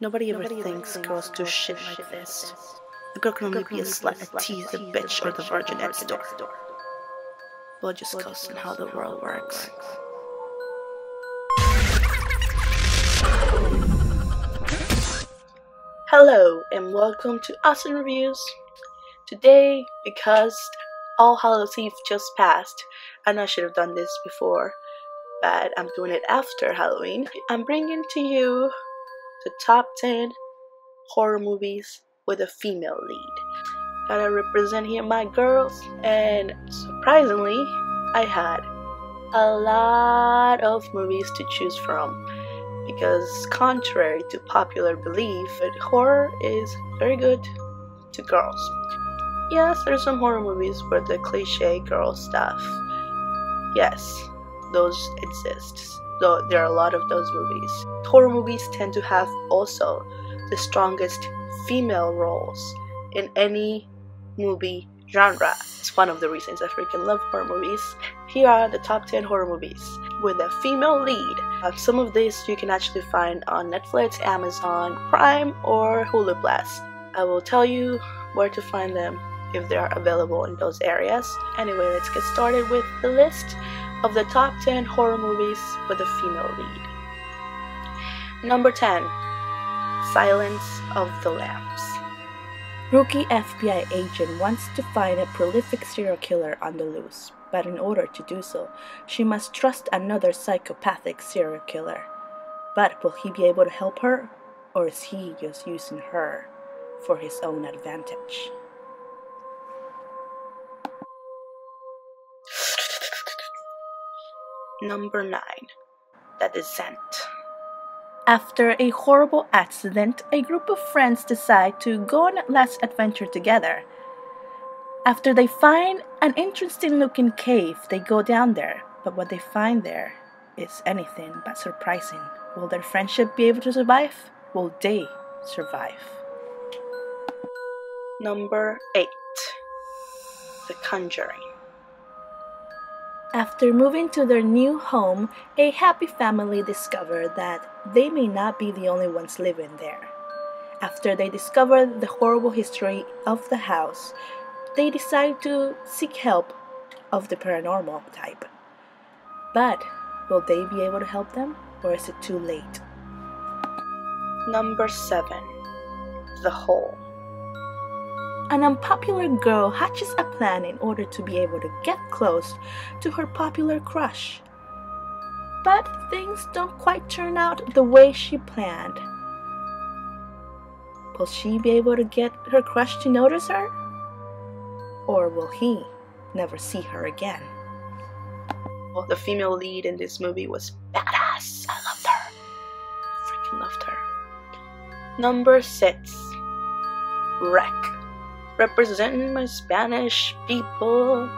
Nobody ever thinks girls do shit like this. A girl can only be a slut, a tease, a bitch, or the virgin next door. Well, just cause and how the world works. Hello, and welcome to Awesome Reviews. Today, because All Hallows Eve just passed, and I should have done this before, but I'm doing it after Halloween, I'm bringing to you the top 10 horror movies with a female lead. Gotta represent here my girls, and surprisingly, I had a lot of movies to choose from because contrary to popular belief, horror is very good to girls. Yes, there's some horror movies where the cliche girl stuff, yes, those exist. Though there are a lot of those movies. Horror movies tend to have also the strongest female roles in any movie genre. It's one of the reasons I freaking love horror movies. Here are the top 10 horror movies with a female lead. Some of these you can actually find on Netflix, Amazon Prime, or HULUPLUS. I will tell you where to find them if they are available in those areas. Anyway, let's get started with the list of the top 10 horror movies with a female lead. Number 10. Silence of the Lambs. Rookie FBI agent wants to find a prolific serial killer on the loose, but in order to do so, she must trust another psychopathic serial killer. But will he be able to help her, or is he just using her for his own advantage? Number 9. The Descent. After a horrible accident, a group of friends decide to go on a last adventure together. After they find an interesting-looking cave, they go down there, but what they find there is anything but surprising. Will their friendship be able to survive? Will they survive? Number 8. The Conjuring. After moving to their new home, a happy family discover that they may not be the only ones living there. After they discover the horrible history of the house, they decide to seek help of the paranormal type. But will they be able to help them, or is it too late? Number 7. The Hole. An unpopular girl hatches a plan in order to be able to get close to her popular crush. But things don't quite turn out the way she planned. Will she be able to get her crush to notice her? Or will he never see her again? Well, the female lead in this movie was badass. I loved her. Freaking loved her. Number 6. Wreck. Representing my Spanish people.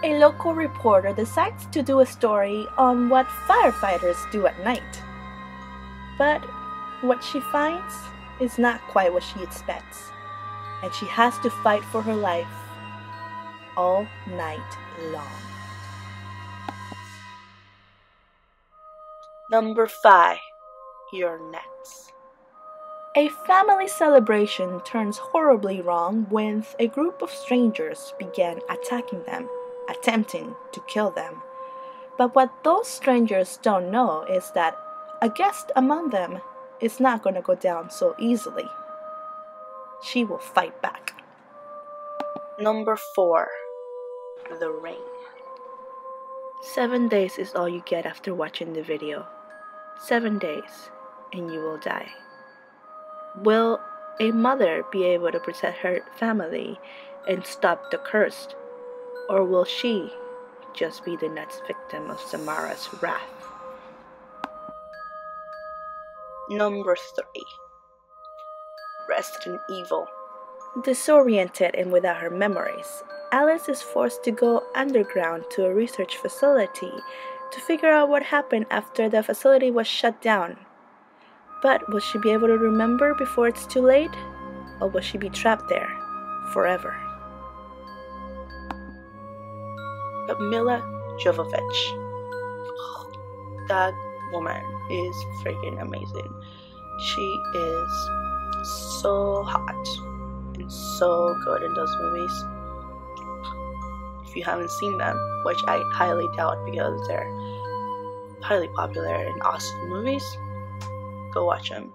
A local reporter decides to do a story on what firefighters do at night. But what she finds is not quite what she expects, and she has to fight for her life all night long. Number 5. You're next. A family celebration turns horribly wrong when a group of strangers began attacking them, attempting to kill them. But what those strangers don't know is that a guest among them is not going to go down so easily. She will fight back. Number 4. The Ring. 7 days is all you get after watching the video. 7 days, and you will die. Will a mother be able to protect her family and stop the curse? Or will she just be the next victim of Samara's wrath? Number 3. Resident Evil. Disoriented and without her memories, Alice is forced to go underground to a research facility to figure out what happened after the facility was shut down. But will she be able to remember before it's too late? Or will she be trapped there forever? But Milla Jovovich. The woman is freaking amazing. She is so hot and so good in those movies. If you haven't seen them, which I highly doubt because they're highly popular and awesome movies, go watch them.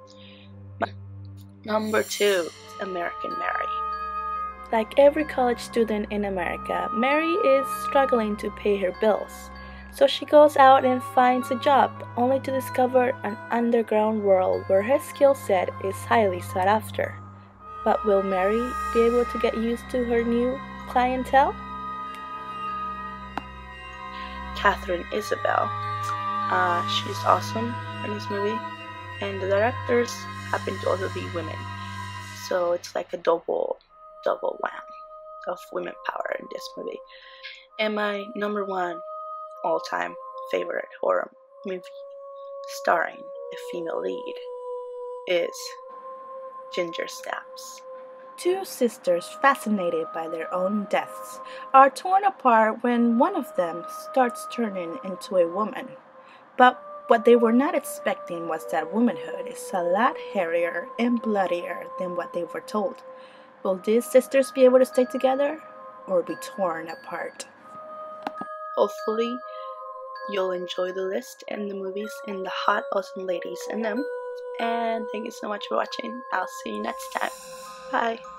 Number 2, American Mary. Like every college student in America, Mary is struggling to pay her bills. So she goes out and finds a job, only to discover an underground world where her skill set is highly sought after. But will Mary be able to get used to her new clientele? Catherine Isabel. She's awesome in this movie, and the directors happen to also be women. So it's like a double wham of women power in this movie. And my number 1 all-time favorite horror movie starring a female lead is Ginger Snaps. 2 sisters fascinated by their own deaths are torn apart when one of them starts turning into a woman. But what they were not expecting was that womanhood is a lot hairier and bloodier than what they were told. Will these sisters be able to stay together or be torn apart? Hopefully, you'll enjoy the list and the movies and the hot, awesome ladies in them. And thank you so much for watching. I'll see you next time. Bye.